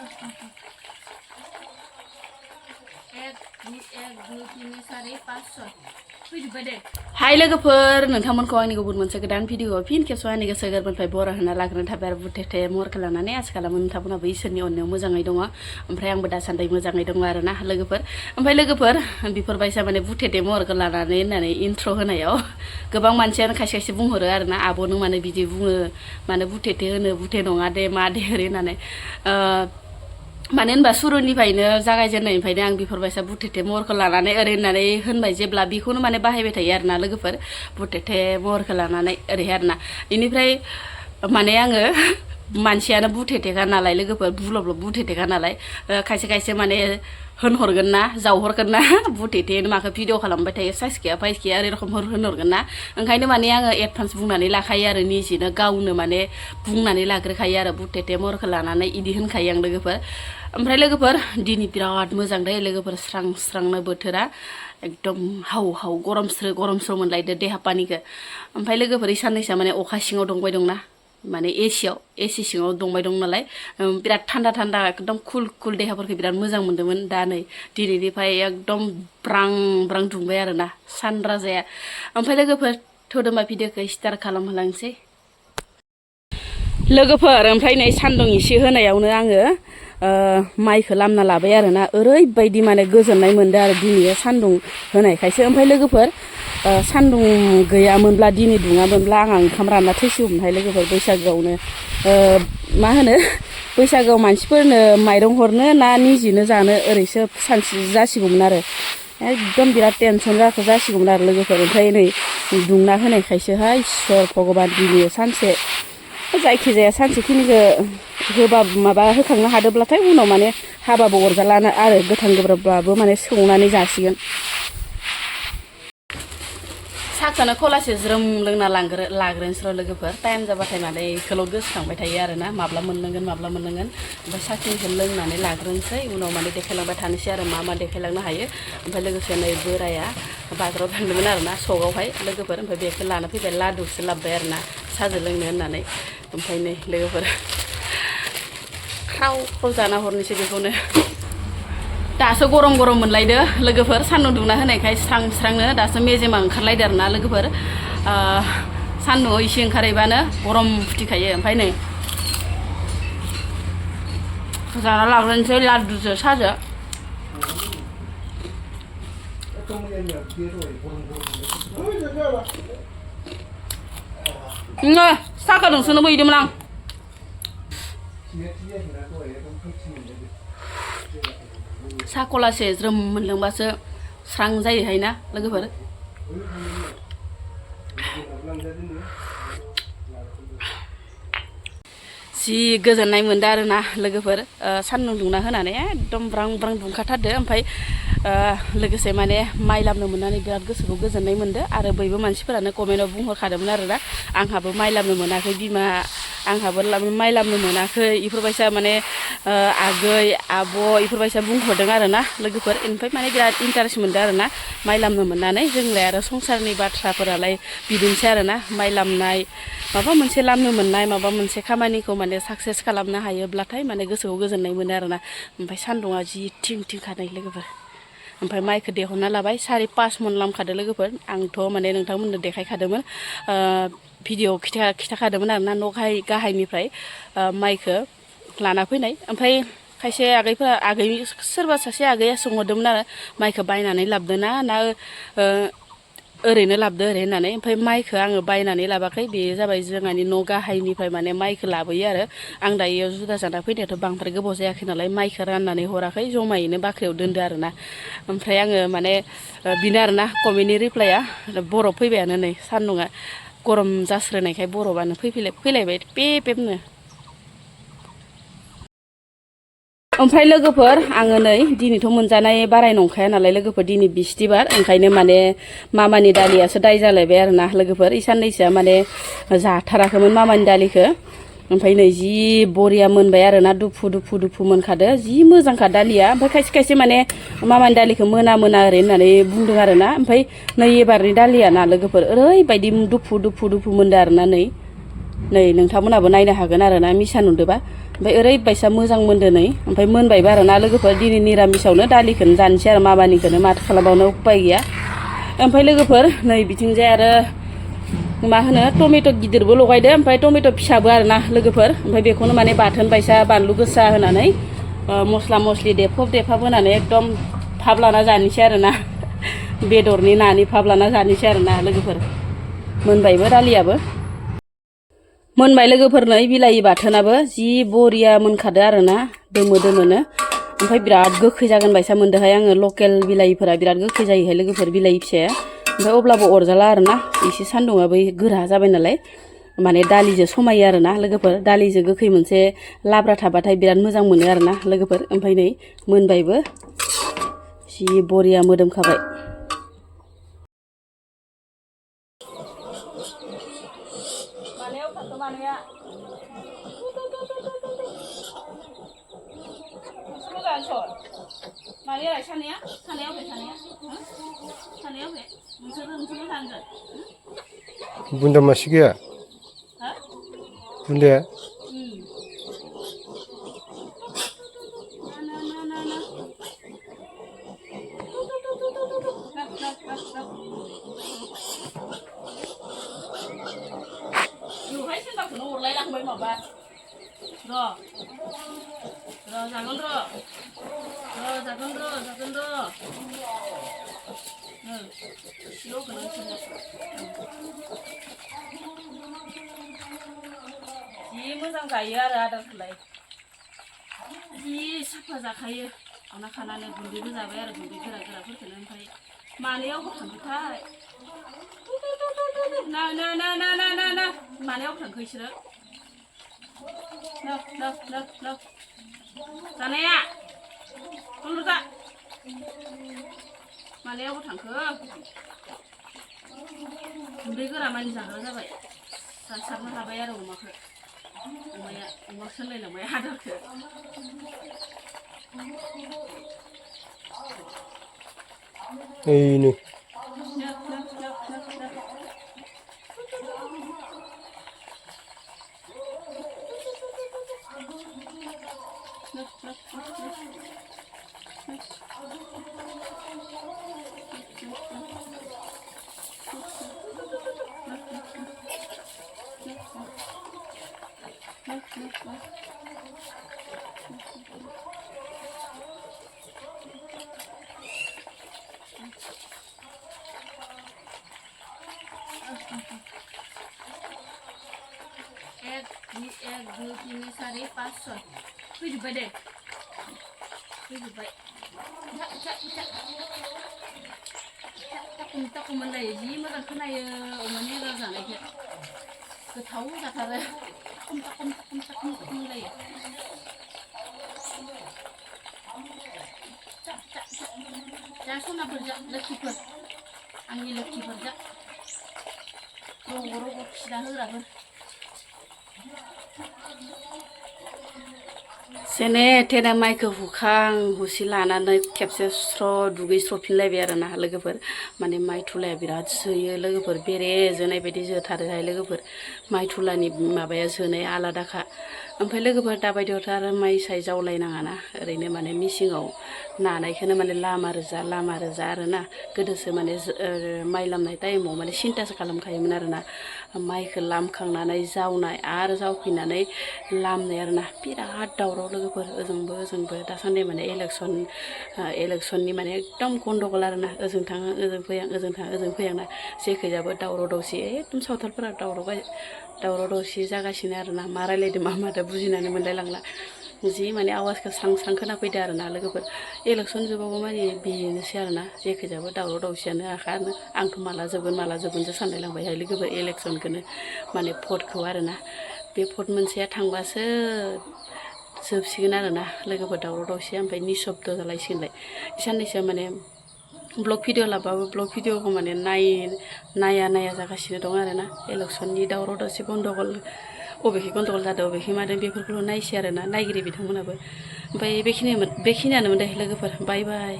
Hai लोगोफोर नोंथांमोनखौ आंनि गुबुन मोनसे गोदान भिडिअ फिन खेबस आंनि गोसो गोरबोनिफ्राय बर' होना लाग्रोनो थाबाय आरो बुथेथे महर खालामनानै आसा खालामो नोंथांमोनाबो इसोरनि अननायाव मोजाङै दङ ओमफ्राय आंबो दासान्दि मोजाङै दङ आरोना लोगोफोर ओमफ्राय लोगोफोर बेफोरबायसा माने बुथेथे महरखौ लानानै होननानै इन्ट्र होनायाव गोबां मानसियानो खायसे खायसे बुंहरो आरोना आब' नों माने बिदि बुङो माने बुथेथे होनो बुथे नङा दे मा दे ओरै होननानै मानो होनबा सुरुनिफ्रायनो जागायजेननायनिफ्रायनो आं बेफोरबायसा बुथेथे महरखौ लानानै ओरै होननानै होनबाय जेब्ला बेखौनो माने बाहायबाय थायो आरोना लोगोफोर बुथेथे महरखौ लानानै ओरैहाय आरोना बेनिफ्राय माने आङो मानसियानो बुथेथेखा नालाय लोगोफोर बुलब बुथेथेखा नालाय खायसे खायसे माने होनहरगोन ना जावहरगोन ना बुथेथे माखौ भिडिअ खालामबाय थायो साइस गैया फाइस गैया ओरै रखम होनहरगोन ना ओंखायनो माने आङो एडभान्स बुंनानै लाखायो आरो निजेनो गावनो माने बुंनानै लाग्रोखायो आरो बुथेथे महरखौ लानानै इदि होनखायो आं लोगोफोर ओमफ्राय लोगोफोर दिनै बिराद मोजां दे लोगोफोर स्रां स्रांनो बोथोरा एकदम हाव हाव गरमस्रो मोनलायदो देहा पानिखौ ओमफ्राय लोगोफोर साननैसोआ माने अखा सिङाव दंबाय दंना माने एसि सिङाव दंबाय दं नालाय बिराद थान्दा थान्दा एकदम कुल देहाफोरखौ बिराद मोजां मोन्दोंमोन दा नै दिनैनिफ्राय एकदम ब्रां ब्रां दुंबाय आरोना सानराजाया ओमफ्राय लोगोफोर थौदोंबा भिडिअखौ स्टार्ट खालामहोलांसै लोगोफोर ओमफ्राय नै सान्दुं एसे होनायावनो आङो माइखौ लामना लाबाय आरोना ओरैबायदि माने गोजोननाय मोनदों आरो दिनै सान्दुं होनायखायसो ओमफ्राय लोगोफोर सान्दुं गैयामोनब्ला दिनै दुङामोनब्ला आंहा ओंखाम रानना थैसिगौमोनहाय लोगोफोर बैसागोआवनो मा होनो बैसागोआव मानसिफोरनो माइरं हरनो ना निजेनो जानो ओरैसो सानसे जासिगौमोन आरो एकदम बिराद टेनसन जासिगौमोन आरो लोगोफोर ओमफ्राय नै दुंना होनायखायसोहाय इसोर भगबान दिनै सानसे जायखिजाया सानसेखिनिखौ होबा माबा होखांनो हादोंब्लाथाय उनाव माने हाबाबो अरजाला आरो गोथां गोब्राबब्लाबो माने संनानै जासिगोन साहाखौनो खलासे ज्रोम लोंना लाग्रोनोसै लोगोफोर टाइम जाबाथाय माने बेखौल' गोसोखांबाय थायो आरोना माब्ला मोनलोंगोन ओमफ्राय साहाखिनिखौ लोंनानै लाग्रोनोसै उनाव माने देखायलांबाय थानोसै आरो मा देखायलांनो हायो ओमफ्राय लोगोसे नै बोराया बाजाराव थांदोंमोन आरोना सकआवहाय लोगोफोर ओमफ्राय बेखौ लाना फैबाय लादुसो लाबोबाय आरोना साहाजों लोंनो होननानै ओमफ्राय नै लोगोफोर ख्राव जाना हरनोसै बेखौनो दासो गरम मोनलायदो लोगोफोर सान्दुं दुंना होनायखाय स्रांनो दासो मेजेमा ओंखारलायदो आरोना लोगोफोर सान्दुंआव एसे ओंखारहैबानो गरम फुथिखायो ओमफ्राय नै जाना लाग्रोनोसै लादुजों साजों साखा नोंसोरनोबो हैदोंमोन आं साहा खलासे ज्रोम मोनलोंबासो स्रां जायोहाय ना लोगोफोर जि गोजोननाय मोनदों आरोना लोगोफोर सान्दुं दुंना होनानै एकदम ब्रां दुंखाथारदो ओमफ्राय लोगोसे माने माइ लामनो मोननानै बिराद गोसोखौ गोजोननाय मोनदो आरो बयबो मानसिफोरानो कमेन्टआव बुंहरखादोंमोन आरोना आंहाबो माइ लामनो मोनाखै बिमा आंहाबो माइ लामनो मोनाखै इफोरबायसा माने आगै आब' इफोरबायसा बुंहरदों आरोना लोगोफोर ओमफ्राय माने बिराद इन्टारेस्ट मोनदों आरोना माइ लामनो मोननानै जोंलाय आरो संसारनि बाथ्राफोरालाय बिदिनोसै आरोना माइ लामनाय माबा मोनसे लामनो मोननाय माबा मोनसे खामानिखौ माने साक्सेस खालामनो हायोब्लाथाय माने गोसोखौ गोजोननाय मोनो आरोना ओमफ्राय सान्दुङा जि थिं खानाय लोगोफोर ओमफ्राय माइखौ देहरना लाबाय 4-5 मन लामखादो लोगोफोर आंथ' माने नोंथांमोननो देखायखादोंमोन भिडिअ खिथाखादोंमोन आरोना न' गाहायनिफ्राय माइखौ लाना फैनाय ओमफ्राय खायसे आगै सोरबा सासे आगैया सोंहरदोंमोन आरो माइखौ बायनानै लाबोदों ना ओरैनो लाबोदो ओरै होननानै ओमफ्राय माइखौ आङो बायनानै लाबाखै बेयो जाबाय जोंहानि न' गाहायनिफ्राय माने माइखौ लाबोयो आरो आं दायो जुदा जाना फैनायाथ' बांद्राय गोबाव जायाखै नालाय माइखौ राननानै हराखै जमायैनो बाख्रियाव दोनदो आरोना ओमफ्राय आङो माने बेनो आरोना कमेन्टनि रिप्लाइआ बरफ फैबायानो नै सान्दुङा गरम जास्रोनायखाय बरफानो फैलायबाय पेपनो ओमफ्राय लोगोफोर आङो नै दिनैथ' मोनजानाय बाराय नंखाया नालाय लोगोफोर दिनै बिस्थिबार ओंखायनो माने मामानि दालियासो दाय जालायबाय आरोना लोगोफोर साननैसोआ माने जाथाराखैमोन मामानि दालिखौ ओमफ्राय नै जि बरिया मोनबाय आरोना दुफु मोनखादो जि मोजांखा दालिया ओमफ्राय खायसे माने मामानि दालिखौ मोना ओरै होननानै बुंदों आरोना ओमफ्राय नै एबारनि दालिया ना लोगोफोर ओरैबायदि दुफु मोनदो आरोना नै नै नोंथांमोनाबो नायनो हागोन आरोना मिसा नुदोबा ओमफ्राय ओरैबायसा मोजां मोनदो नै ओमफ्राय मोनबायबो आरोना लोगोफोर दिनै निरामिसावनो दालिखौनो जानोसै आरो माबानिखौनो माथो खालामबावनो उपाय गैया ओमफ्राय लोगोफोर नै बिथिंजाय आरो मा होनो टमेट' गिदिरबो लगायदो ओमफ्राय टमेट' फिसाबो आरोना लोगोफोर ओमफ्राय बेखौनो माने बाथोन बायसा बानलु गोसा होनानै मस्ला मस्लि देफब होनानै एकदम भाब लाना जानोसै आरोना बेदरनि नानि भाब लाना जानोसै आरोना लोगोफोर मोनबायबो दालियाबो मोनबाय लोगोफोर नै बिलाहि बाथोनाबो जि बरिया मोनखादो आरोना दोमोनो ओमफ्राय बिराद गोखै जागोन बायसा मोनदोहाय आङो लकेल बिलाहिफोरा बिराद गोखै जायोहाय लोगोफोर बिलाहि फिसाया ओमफ्राय अब्लाबो अरजाला आरोना एसे सान्दुंआबो गोरा जाबाय नालाय माने दालिजों समायो आरोना लोगोफोर दालिजों गोखै मोनसे लाब्रा थाबाथाय बिराद मोजां मोनो आरोना लोगोफोर ओमफ्राय नै मोनबायबो जि बरिया मोदोमखाबाय बुन्दा मासे गैया बुन्दाया जि मोजां जायो आरो आदारखौलाय जि साफा जाखायो आंना खानानै गुन्दैबो जाबाय आरो गुन्दै गोराफोरखौनो ओमफ्राय मानायावबो थांखोथाय ना मानायाव थांखो इसोरो जानाया जा मानायावबो थांखो गुन्दै गोरा मानि जाग्रा जाबाय सारनो हाबाय आरो अमाखौ अमा सोलायलांबाय आदारखौ ओइनो एक दो तीन चारि पाँच छय फैजोब्बाय दे फैजोब्बाय टाकुम मोनलायो जि मोजां खोनायो अमानि आदार जानायखौ गोथाव जाथारो टाकुम मोनलायो जा सनाफोर जा लोखिफोर आंनि लोखिफोर जा रग' खिना होग्राफोर सेने थेने माइखौ हुसि लानानै खेबसे दुगैस्रफिनलायबाय आरोना लोगोफोर माने माइ थुलाया बिराद जोयो लोगोफोर बेरे जोनाय बायदि जोथारोहाय लोगोफोर माइ थुलानि माबाया जोनाया आलादाखा ओमफ्राय लोगोफोर दाबायदियावथ' आरो माइ साय जावलायनाङाना ओरैनो माने मिसिङाव नानायखौनो माने लामा रोजा आरोना गोदोसो माने माइ लामनाय टाइमाव माने सिन्थासो खालामखायोमोन आरोना माइखौ लामखांनानै जावनाय आरो जावफैनानै लामनाय आरोना बिराद दावराव लोगोफोर ओजोंबो दासान्दि माने इलेक्सननि माने एकदम गन्डगल आरोना ओजों थाङो ओजों फैयां ओजों थाङो ओजों फैयांना जेखैजाबो दावराव दावसि एकदम सावथालफोरा दावराव दावसि जागासिनो आरोना मा रायलायदों मा मादों बुजिनानै मोनलायलांला जि माने आवाजखौ स्रां खोनाफैदो आरोना लोगोफोर इलेक्सन जोबागौ माने बेनोसै आरोना जेखैजाबो दावराव दावसियानो आखायानो आंथ' माला जोबगोनसो सानलायलांबायहाय लोगोफोर इलेक्सनखौनो माने भटखौ आरोना बे भट मोनसेया थांबासो जोबसिगोन आरोना लोगोफोर दावराव दावसिया ओमफ्राय निसब्द जालायसिगोनलाय साननैसो माने ब्लग भिडिअ लाबाबो ब्लग भिडिअखौ माने नाया जागासिनो दं आरोना इलेक्सननि दावराव दावसि गन्डगल अबेखि गन्डगल जादों अबेखि मादों बेफोरखौल' नायसै आरोना नायगिरि बिथांमोनाबो ओमफ्राय बेखिनियानोमोन दे लोगोफोर बाय बाय।